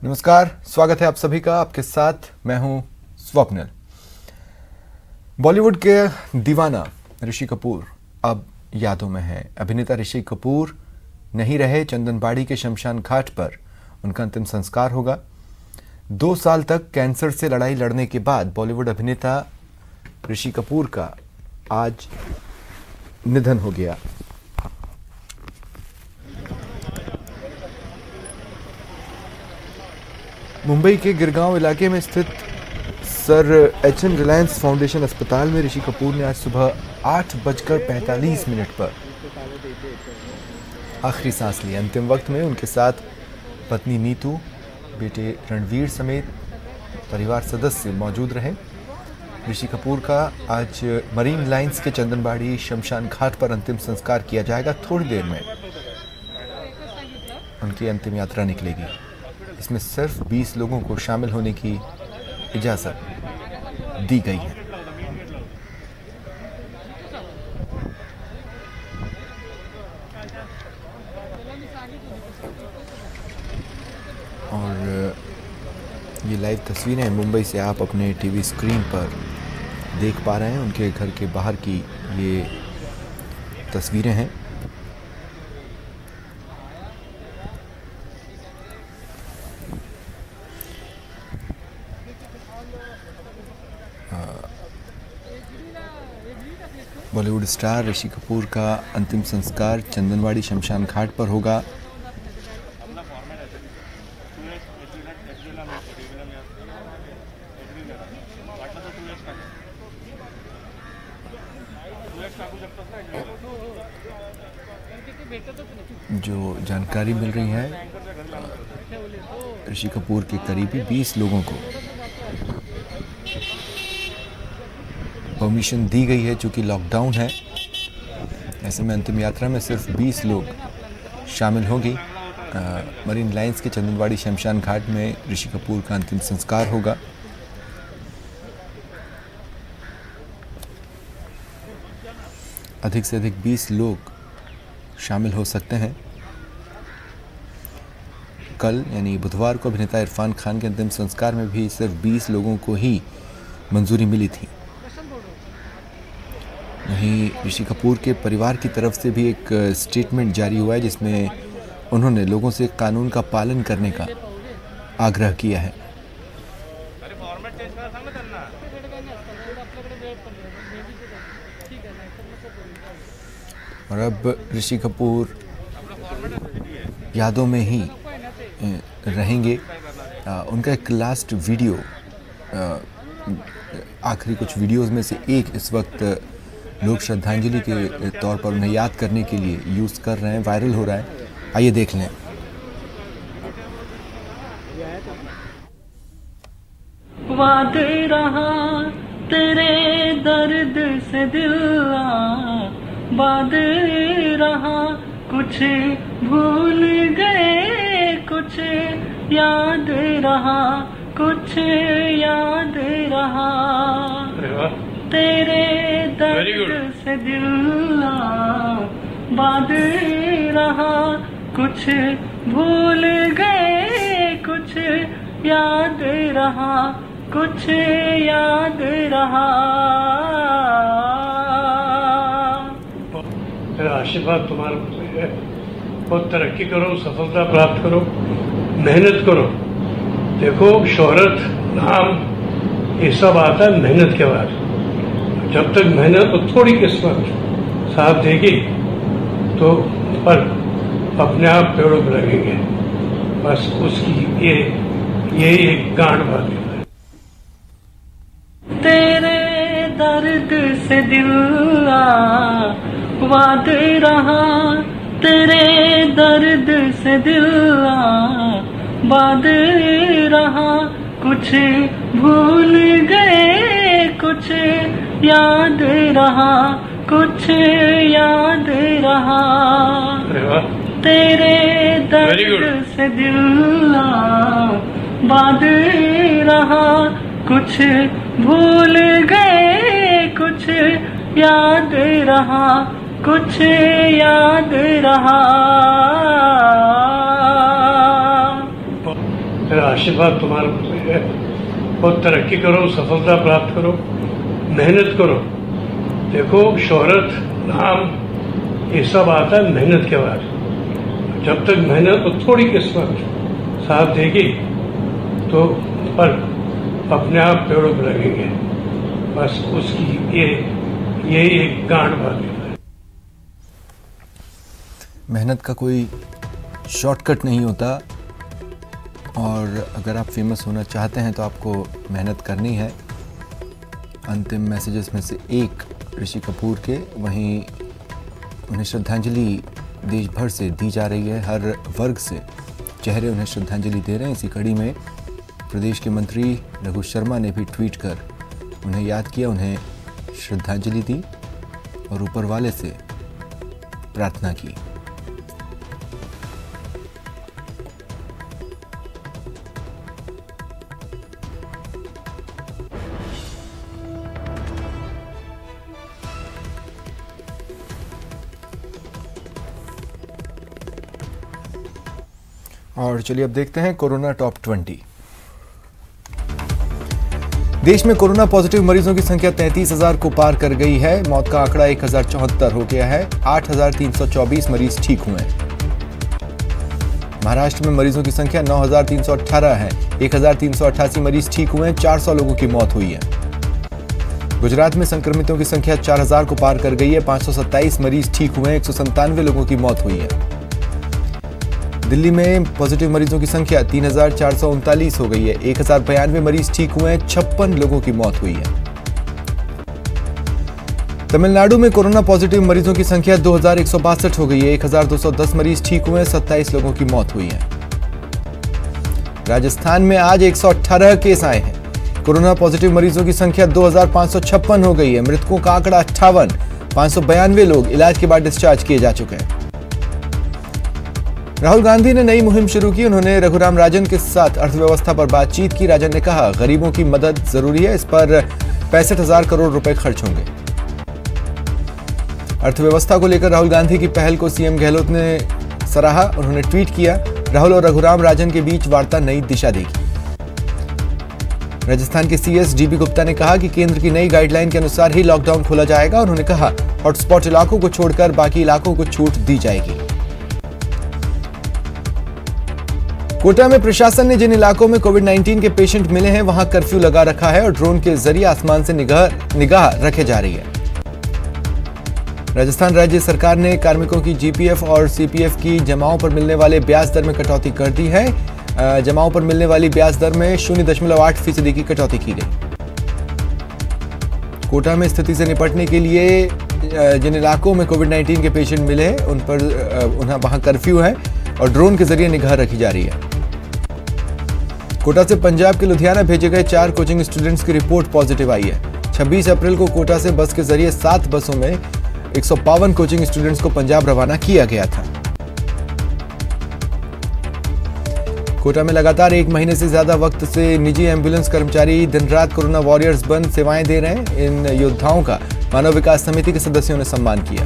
नमस्कार, स्वागत है आप सभी का। आपके साथ मैं हूं स्वप्निल। बॉलीवुड के दीवाना ऋषि कपूर अब यादों में हैं। अभिनेता ऋषि कपूर नहीं रहे। चंदनबाड़ी के शमशान घाट पर उनका अंतिम संस्कार होगा। 2 साल तक कैंसर से लड़ाई लड़ने के बाद बॉलीवुड अभिनेता ऋषि कपूर का आज निधन हो गया। मुंबई के गिरगांव इलाके में स्थित सर एच.एन. रिलायंस फाउंडेशन अस्पताल में ऋषि कपूर ने आज सुबह 8:45 पर आखिरी सांस ली। अंतिम वक्त में उनके साथ पत्नी नीतू, बेटे रणवीर समेत परिवार सदस्य मौजूद रहे। ऋषि कपूर का आज मरीन लाइंस के चंदनबाड़ी शमशान घाट पर अंतिम संस्कार किया जाएगा। थोड़ी देर में उनकी अंतिम यात्रा निकलेगी। इसमें सिर्फ 20 लोगों को शामिल होने की इजाज़त दी गई है। और ये लाइव तस्वीरें मुंबई से आप अपने टीवी स्क्रीन पर देख पा रहे हैं। उनके घर के बाहर की ये तस्वीरें हैं। बॉलीवुड स्टार ऋषि कपूर का अंतिम संस्कार चंदनबाड़ी शमशान घाट पर होगा। जो जानकारी मिल रही है, ऋषि कपूर के करीबी 20 लोगों को परमिशन दी गई है। चूँकि लॉकडाउन है, ऐसे में अंतिम यात्रा में सिर्फ 20 लोग शामिल होंगी। मरीन लाइंस के चंदनबाड़ी शमशान घाट में ऋषि कपूर का अंतिम संस्कार होगा। अधिक से अधिक 20 लोग शामिल हो सकते हैं। कल यानी बुधवार को अभिनेता इरफान खान के अंतिम संस्कार में भी सिर्फ 20 लोगों को ही मंजूरी मिली थी। वहीं ऋषि कपूर के परिवार की तरफ से भी एक स्टेटमेंट जारी हुआ है, जिसमें उन्होंने लोगों से कानून का पालन करने का आग्रह किया है। और अब ऋषि कपूर यादों में ही रहेंगे। उनका एक लास्ट वीडियो, आखिरी कुछ वीडियोस में से एक इस वक्त लोग श्रद्धांजलि के तौर पर उन्हें याद करने के लिए यूज़ कर रहे हैं, वायरल हो रहा है। आइए देख लें। वादे रहा तेरे दर्द से दिल वादे रहा, कुछ भूल गए कुछ याद रहा, कुछ याद रहा। तेरे दर्द से दिल बाध रहा, कुछ भूल गए कुछ याद रहा, कुछ याद रहा। मेरा आशीर्वाद तुम्हारे ऊपर है। बहुत तरक्की करो, सफलता प्राप्त करो, मेहनत करो। देखो, शोहरत, नाम, ये सब आता है मेहनत के बाद। जब तक मेहनत और थोड़ी किस्मत साथ देगी तो फल अपने आप पेड़ों पर लगेंगे। बस उसकी ये एक गांठ बात है। तेरे दर्द से दिल वाद रहा, तेरे दर्द से दिल वाद रहा, कुछ भूल गए कुछ याद रहा, कुछ याद रहा। तेरे दर्द से दिल बाध रहा, कुछ भूल गए कुछ याद रहा, कुछ याद रहा। मेरा आशीर्वाद तुम्हारे ऊपर है। बहुत तरक्की करो, सफलता प्राप्त करो, मेहनत करो। देखो शोहरत, नाम ये सब आता है मेहनत के बाद। जब तक मेहनत तो थोड़ी किस्मत साथ देगी तो पर अपने आप पेड़ों पर लगेंगे। बस उसकी ये एक गांठ बात है। मेहनत का कोई शॉर्टकट नहीं होता, और अगर आप फेमस होना चाहते हैं तो आपको मेहनत करनी है। अंतिम मैसेजेस में से एक ऋषि कपूर के, वहीं उन्हें श्रद्धांजलि देश भर से दी जा रही है। हर वर्ग से चेहरे उन्हें श्रद्धांजलि दे रहे हैं। इसी कड़ी में प्रदेश के मंत्री रघु शर्मा ने भी ट्वीट कर उन्हें याद किया, उन्हें श्रद्धांजलि दी और ऊपर वाले से प्रार्थना की। और चलिए अब देखते हैं कोरोना टॉप 20। देश में कोरोना पॉजिटिव मरीजों की संख्या 33,000 को पार कर गई है। मौत का आंकड़ा 1074 हो गया है। 8,324 मरीज ठीक हुए हैं। महाराष्ट्र में मरीजों की संख्या 9,318 है। 1,388 मरीज ठीक हुए हैं। 400 लोगों की मौत हुई है। गुजरात में संक्रमितों की संख्या 4,000 को पार कर गई है। 527 मरीज ठीक हुए हैं। 197 लोगों की मौत हुई है। दिल्ली में पॉजिटिव मरीजों की संख्या 3,439 हो गई है। 1,092 मरीज ठीक हुए हैं। 56 लोगों की मौत हुई है। तमिलनाडु में कोरोना पॉजिटिव मरीजों की संख्या 2,162 हो गई है। 1,210 मरीज ठीक हुए हैं। 27 लोगों की मौत हुई है। राजस्थान में आज 118 केस आए हैं। कोरोना पॉजिटिव मरीजों की संख्या 2,556 हो गई है। मृतकों का आंकड़ा 58। 592 लोग इलाज के बाद डिस्चार्ज किए जा चुके हैं। राहुल गांधी ने नई मुहिम शुरू की। उन्होंने रघुराम राजन के साथ अर्थव्यवस्था पर बातचीत की। राजन ने कहा, गरीबों की मदद जरूरी है, इस पर 65,000 करोड़ रुपए खर्च होंगे। अर्थव्यवस्था को लेकर राहुल गांधी की पहल को सीएम गहलोत ने सराहा। उन्होंने ट्वीट किया, राहुल और रघुराम राजन के बीच वार्ता नई दिशा देगी। राजस्थान के सीएस डीबी गुप्ता ने कहा कि केंद्र की नई गाइडलाइन के अनुसार ही लॉकडाउन खोला जाएगा। उन्होंने कहा, हॉटस्पॉट इलाकों को छोड़कर बाकी इलाकों को छूट दी जाएगी। कोटा में प्रशासन ने जिन इलाकों में कोविड-19 के पेशेंट मिले हैं वहां कर्फ्यू लगा रखा है और ड्रोन के जरिए आसमान से निगाह रखे जा रही है। राजस्थान राज्य सरकार ने कार्मिकों की जीपीएफ और सीपीएफ की जमाओं पर मिलने वाले ब्याज दर में कटौती कर दी है। जमाओं पर मिलने वाली ब्याज दर में 0.8% की कटौती की गई। कोटा में स्थिति से निपटने के लिए जिन इलाकों में कोविड-19 के पेशेंट मिले हैं उन पर वहां कर्फ्यू है और ड्रोन के जरिए निगाह रखी जा रही है। कोटा से पंजाब के लुधियाना भेजे गए 4 कोचिंग स्टूडेंट्स की रिपोर्ट पॉजिटिव आई है। 26 अप्रैल को कोटा से बस के जरिए 7 बसों में 152 कोचिंग स्टूडेंट्स को पंजाब रवाना किया गया था। कोटा में लगातार 1 महीने से ज्यादा वक्त से निजी एम्बुलेंस कर्मचारी दिन रात कोरोना वॉरियर्स बन सेवाएं दे रहे हैं। इन योद्धाओं का मानव विकास समिति के सदस्यों ने सम्मान किया।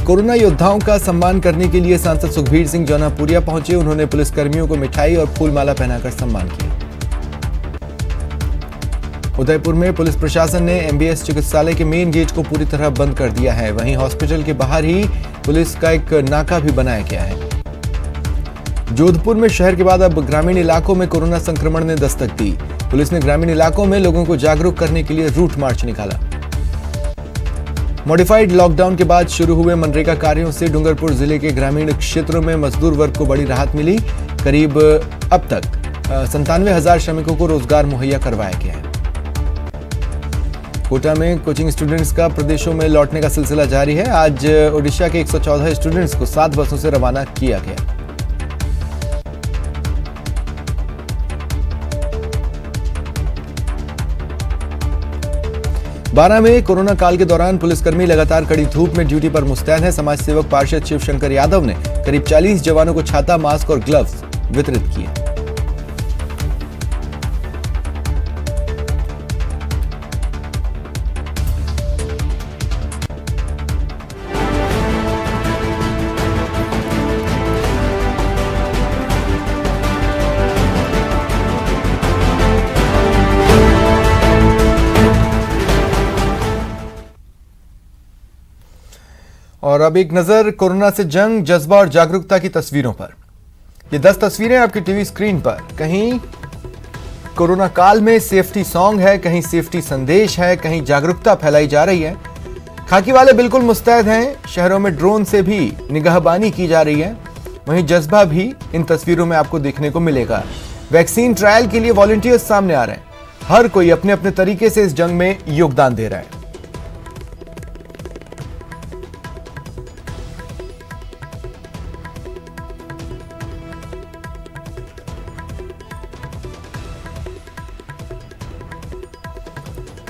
कोरोना योद्धाओं का सम्मान करने के लिए सांसद सुखबीर सिंह जौनापुरिया पहुंचे। उन्होंने पुलिसकर्मियों को मिठाई और फूल माला पहनाकर सम्मान किया। उदयपुर में पुलिस प्रशासन ने एमबीएस चिकित्सालय के मेन गेट को पूरी तरह बंद कर दिया है। वहीं हॉस्पिटल के बाहर ही पुलिस का एक नाका भी बनाया गया है। जोधपुर में शहर के बाद अब ग्रामीण इलाकों में कोरोना संक्रमण ने दस्तक दी। पुलिस ने ग्रामीण इलाकों में लोगों को जागरूक करने के लिए रूट मार्च निकाला। मॉडिफाइड लॉकडाउन के बाद शुरू हुए मनरेगा कार्यों से डूंगरपुर जिले के ग्रामीण क्षेत्रों में मजदूर वर्ग को बड़ी राहत मिली। करीब अब तक 97,000 श्रमिकों को रोजगार मुहैया करवाया गया है। कोटा में कोचिंग स्टूडेंट्स का प्रदेशों में लौटने का सिलसिला जारी है। आज ओडिशा के 114 स्टूडेंट्स को 7 बसों से रवाना किया गया। बारां में कोरोना काल के दौरान पुलिसकर्मी लगातार कड़ी धूप में ड्यूटी पर मुस्तैद हैं। समाज सेवक पार्षद शिवशंकर यादव ने करीब 40 जवानों को छाता, मास्क और ग्लव्स वितरित किए। और अब एक नजर कोरोना से जंग, जज्बा और जागरूकता की तस्वीरों पर। ये 10 तस्वीरें आपकी टीवी स्क्रीन पर। कहीं कोरोना काल में सेफ्टी सॉन्ग है, कहीं सेफ्टी संदेश है, कहीं जागरूकता फैलाई जा रही है। खाकी वाले बिल्कुल मुस्तैद हैं, शहरों में ड्रोन से भी निगाहबानी की जा रही है। वहीं जज्बा भी इन तस्वीरों में आपको देखने को मिलेगा। वैक्सीन ट्रायल के लिए वॉलंटियर्स सामने आ रहे हैं। हर कोई अपने अपने तरीके से इस जंग में योगदान दे रहा है।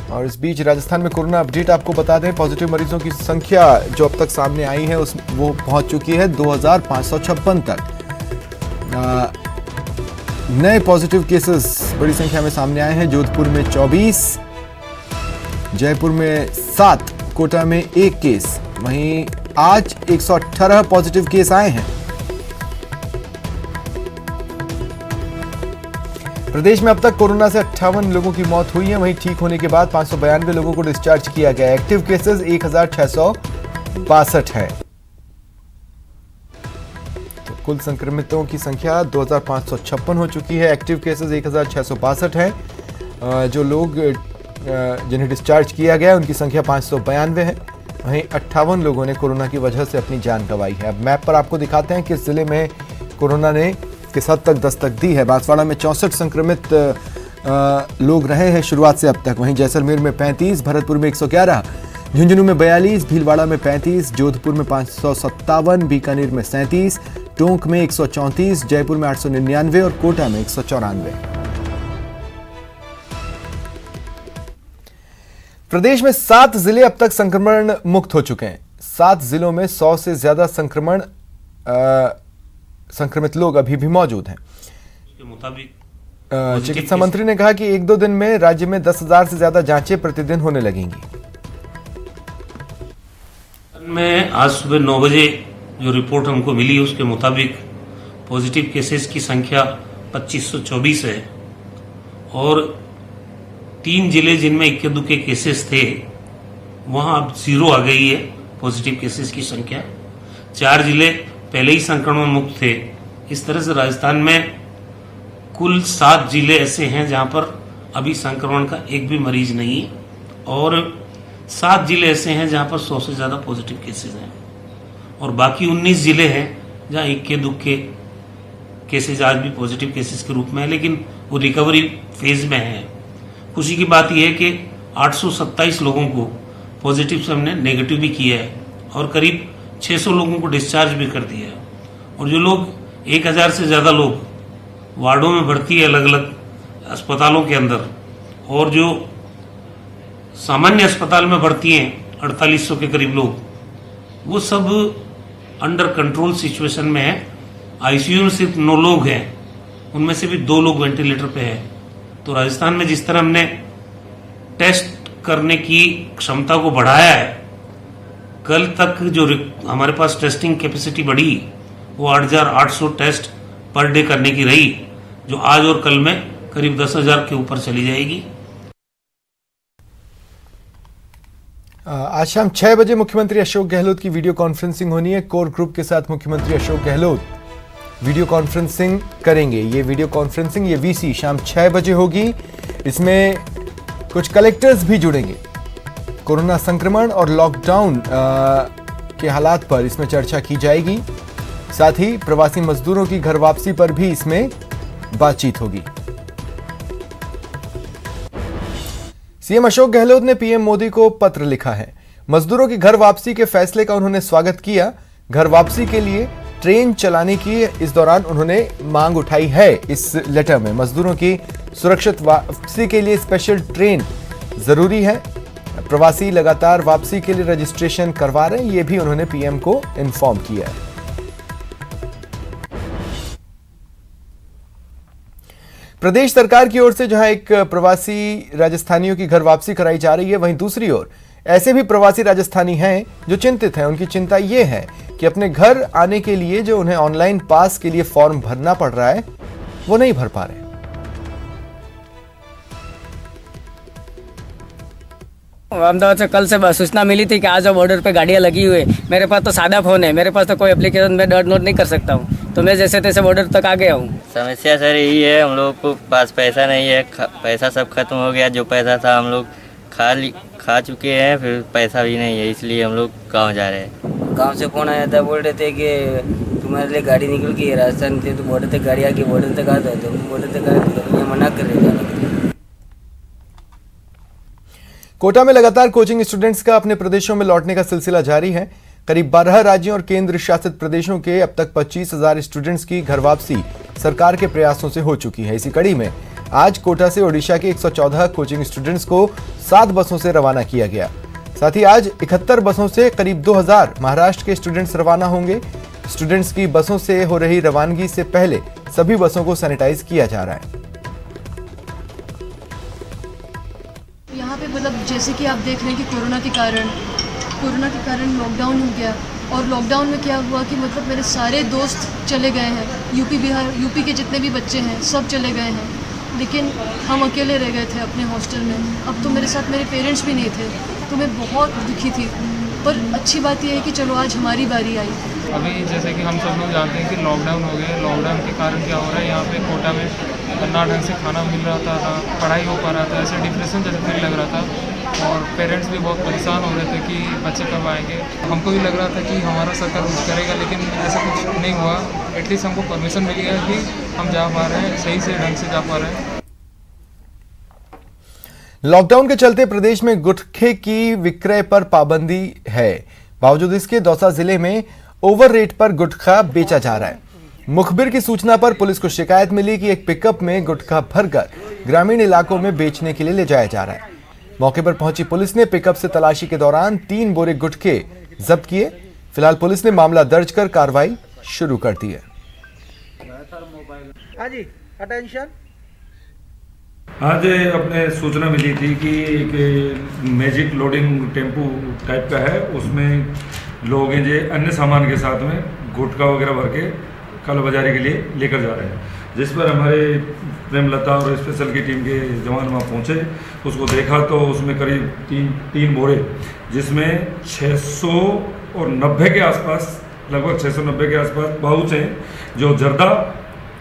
और इस बीच राजस्थान में कोरोना अपडेट आपको बता दें, पॉजिटिव मरीजों की संख्या जो अब तक सामने आई है वो पहुंच चुकी है 2556 तक। नए पॉजिटिव केसेस बड़ी संख्या में सामने आए हैं। जोधपुर में 24, जयपुर में 7, कोटा में 1 केस। वहीं आज 118 पॉजिटिव केस आए हैं। प्रदेश में अब तक कोरोना से 58 लोगों की मौत हुई है। वहीं ठीक होने के बाद 592 लोगों को डिस्चार्ज किया गया। एक्टिव केसेस 1662 है। तो कुल संक्रमितों की संख्या 2556 हो चुकी है। एक्टिव केसेस 1662 है। जो लोग जिन्हें डिस्चार्ज किया गया उनकी संख्या 592 है। वहीं 58 लोगों ने कोरोना की वजह से अपनी जान गंवाई है। अब मैप पर आपको दिखाते हैं कि इस जिले में कोरोना ने किस हद तक दस्तक दी है। बांसवाड़ा में 64 संक्रमित लोग रहे हैं शुरुआत से अब तक। वहीं जैसलमेर में 35, भरतपुर में 111, झुंझुनू में 42, भीलवाड़ा में 35, जोधपुर में 557, बीकानेर में 37, टोंक में 134, जयपुर में 899 और कोटा में 194। प्रदेश में 7 जिले अब तक संक्रमण मुक्त हो चुके हैं। 7 जिलों में 100 से ज्यादा संक्रमित लोग अभी भी मौजूद हैं। के मुताबिक चिकित्सा मंत्री ने कहा कि 1-2 दिन में राज्य में 10,000 से ज्यादा जांचें प्रतिदिन होने लगेंगी। में आज सुबह 9 बजे जो रिपोर्ट हमको मिली उसके मुताबिक पॉजिटिव केसेस की संख्या 2524 है और 3 जिले जिनमें इक्के दुक्के केसेस थे वहां अब 0 आ गई है पॉजिटिव केसेस की संख्या। 4 जिले पहले ही संक्रमण मुक्त थे। इस तरह से राजस्थान में कुल 7 जिले ऐसे हैं जहां पर अभी संक्रमण का एक भी मरीज नहीं है और 7 जिले ऐसे हैं जहां पर 100 से ज्यादा पॉजिटिव केसेस हैं और बाकी 19 जिले हैं जहां इक्के दुक्के केसेस आज भी पॉजिटिव केसेस के रूप में है, लेकिन वो रिकवरी फेज में है। खुशी की बात यह है कि 827 लोगों को पॉजिटिव से हमने नेगेटिव भी किया है और करीब 600 लोगों को डिस्चार्ज भी कर दिया है और जो लोग 1000 से ज्यादा लोग वार्डों में भर्ती है अलग अलग अस्पतालों के अंदर और जो सामान्य अस्पताल में भर्ती हैं 4800 के करीब लोग, वो सब अंडर कंट्रोल सिचुएशन में है। आईसीयू में सिर्फ 9 लोग हैं, उनमें से भी 2 लोग वेंटिलेटर पे हैं। तो राजस्थान में जिस तरह हमने टेस्ट करने की क्षमता को बढ़ाया है, कल तक जो हमारे पास टेस्टिंग कैपेसिटी बढ़ी वो 8,800 टेस्ट पर डे करने की रही, जो आज और कल में करीब 10,000 के ऊपर चली जाएगी। आज शाम 6 बजे मुख्यमंत्री अशोक गहलोत की वीडियो कॉन्फ्रेंसिंग होनी है। कोर ग्रुप के साथ मुख्यमंत्री अशोक गहलोत वीडियो कॉन्फ्रेंसिंग करेंगे। ये वीडियो कॉन्फ्रेंसिंग ये वीसी शाम 6 बजे होगी। इसमें कुछ कलेक्टर्स भी जुड़ेंगे। कोरोना संक्रमण और लॉकडाउन के हालात पर इसमें चर्चा की जाएगी। साथ ही प्रवासी मजदूरों की घर वापसी पर भी इसमें बातचीत होगी। सीएम अशोक गहलोत ने पीएम मोदी को पत्र लिखा है। मजदूरों की घर वापसी के फैसले का उन्होंने स्वागत किया। घर वापसी के लिए ट्रेन चलाने की इस दौरान उन्होंने मांग उठाई है। इस लेटर में मजदूरों की सुरक्षित वापसी के लिए स्पेशल ट्रेन जरूरी है। प्रवासी लगातार वापसी के लिए रजिस्ट्रेशन करवा रहे हैं, ये भी उन्होंने पीएम को इन्फॉर्म किया है। प्रदेश सरकार की ओर से जहां एक प्रवासी राजस्थानियों की घर वापसी कराई जा रही है, वहीं दूसरी ओर ऐसे भी प्रवासी राजस्थानी हैं जो चिंतित हैं। उनकी चिंता यह है कि अपने घर आने के लिए जो उन्हें ऑनलाइन पास के लिए फॉर्म भरना पड़ रहा है वो नहीं भर पा रहे। अहमदाबाद से कल से सूचना मिली थी कि आज बॉर्डर पे गाड़ियाँ लगी हुई है। मेरे पास तो सादा फ़ोन है, मेरे पास तो कोई एप्लीकेशन में डाउनलोड नहीं कर सकता हूँ, तो मैं जैसे तैसे बॉर्डर तक आ गया हूँ। समस्या सर यही है, हम लोग को पास पैसा नहीं है, पैसा सब खत्म हो गया। जो पैसा था हम लोग खा चुके हैं, फिर पैसा भी नहीं है, इसलिए हम लोग गाँव जा रहे हैं। गांव से फ़ोन आया था, बोल रहे थे कि तुम्हारे लिए गाड़ी निकल गई है, राजस्थान से तो बॉर्डर तक गाड़ी आके बॉर्डर तक आ जाओ। तो बॉर्डर तक आए तो ये मना कर रहे थे। कोटा में लगातार कोचिंग स्टूडेंट्स का अपने प्रदेशों में लौटने का सिलसिला जारी है। करीब 12 राज्यों और केंद्र शासित प्रदेशों के अब तक 25,000 स्टूडेंट्स की घर वापसी सरकार के प्रयासों से हो चुकी है। इसी कड़ी में आज कोटा से ओडिशा के 114 कोचिंग स्टूडेंट्स को 7 बसों से रवाना किया गया। साथ ही आज 71 बसों से करीब 2000 महाराष्ट्र के स्टूडेंट्स रवाना होंगे। स्टूडेंट्स की बसों से हो रही रवानगी से पहले सभी बसों को सैनिटाइज किया जा रहा है। यहाँ पे मतलब जैसे कि आप देख रहे हैं कि कोरोना के कारण लॉकडाउन हो गया, और लॉकडाउन में क्या हुआ कि मतलब मेरे सारे दोस्त चले गए हैं। यूपी के जितने भी बच्चे हैं सब चले गए हैं, लेकिन हम अकेले रह गए थे अपने हॉस्टल में। अब तो मेरे साथ मेरे पेरेंट्स भी नहीं थे, तो मैं बहुत दुखी थी। पर अच्छी बात यह है कि चलो आज हमारी बारी आई। अभी जैसे कि हम सब लोग जानते हैं कि लॉकडाउन हो गया। लॉकडाउन के कारण क्या हो रहा है, यहाँ पे कोटा में ना ढंग से खाना मिल रहा था, ना पढ़ाई हो पा रहा था, ऐसे डिप्रेशन जैसे फील लग रहा था। और पेरेंट्स भी बहुत परेशान हो रहे थे कि बच्चे कब आएंगे। हमको भी लग रहा था कि हमारा सरकार कुछ करेगा, लेकिन ऐसा कुछ नहीं हुआ। एटलीस्ट हमको परमिशन मिल गया कि हम जा पा रहे हैं, सही से ढंग से जा पा रहे हैं। लॉकडाउन के चलते प्रदेश में गुटखे की विक्रय पर पाबंदी है। बावजूद इसके दौसा जिले में ओवर रेट पर गुटखा बेचा जा रहा है। मुखबिर की सूचना पर पुलिस को शिकायत मिली कि एक पिकअप में गुटखा भरकर ग्रामीण इलाकों में बेचने के लिए ले जाया जा रहा है। मौके पर पहुंची पुलिस ने पिकअप से तलाशी के दौरान 3 बोरे गुटखे जब्त किए। फिलहाल पुलिस ने मामला दर्ज कर कार्रवाई शुरू कर दी है। आज अपने सूचना मिली थी कि एक मैजिक लोडिंग टेम्पू टाइप का है, उसमें लोग हैं जो अन्य सामान के साथ में गुटखा वगैरह भर के कालाबाजारी के लिए लेकर जा रहे हैं। जिस पर हमारे प्रेमलता और स्पेशल की टीम के जवान वहाँ पहुँचे, उसको देखा तो उसमें करीब तीन बोरे, जिसमें 690 के आसपास, लगभग 690 के आसपास पाउच हैं जो जर्दा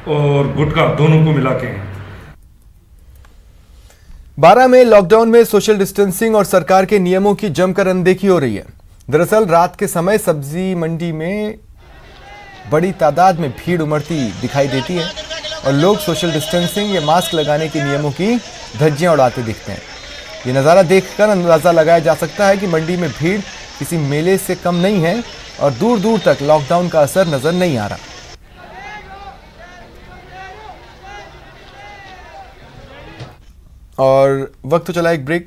और गुटखा दोनों को मिला के हैं। 12 में लॉकडाउन में सोशल डिस्टेंसिंग और सरकार के नियमों की जमकर अनदेखी हो रही है। दरअसल रात के समय सब्जी मंडी में बड़ी तादाद में भीड़ उमड़ती दिखाई देती है और लोग सोशल डिस्टेंसिंग या मास्क लगाने के नियमों की धज्जियां उड़ाते दिखते हैं। ये नज़ारा देखकर अंदाजा लगाया जा सकता है कि मंडी में भीड़ किसी मेले से कम नहीं है और दूर दूर तक लॉकडाउन का असर नजर नहीं आ रहा। और वक्त तो चला एक ब्रेक।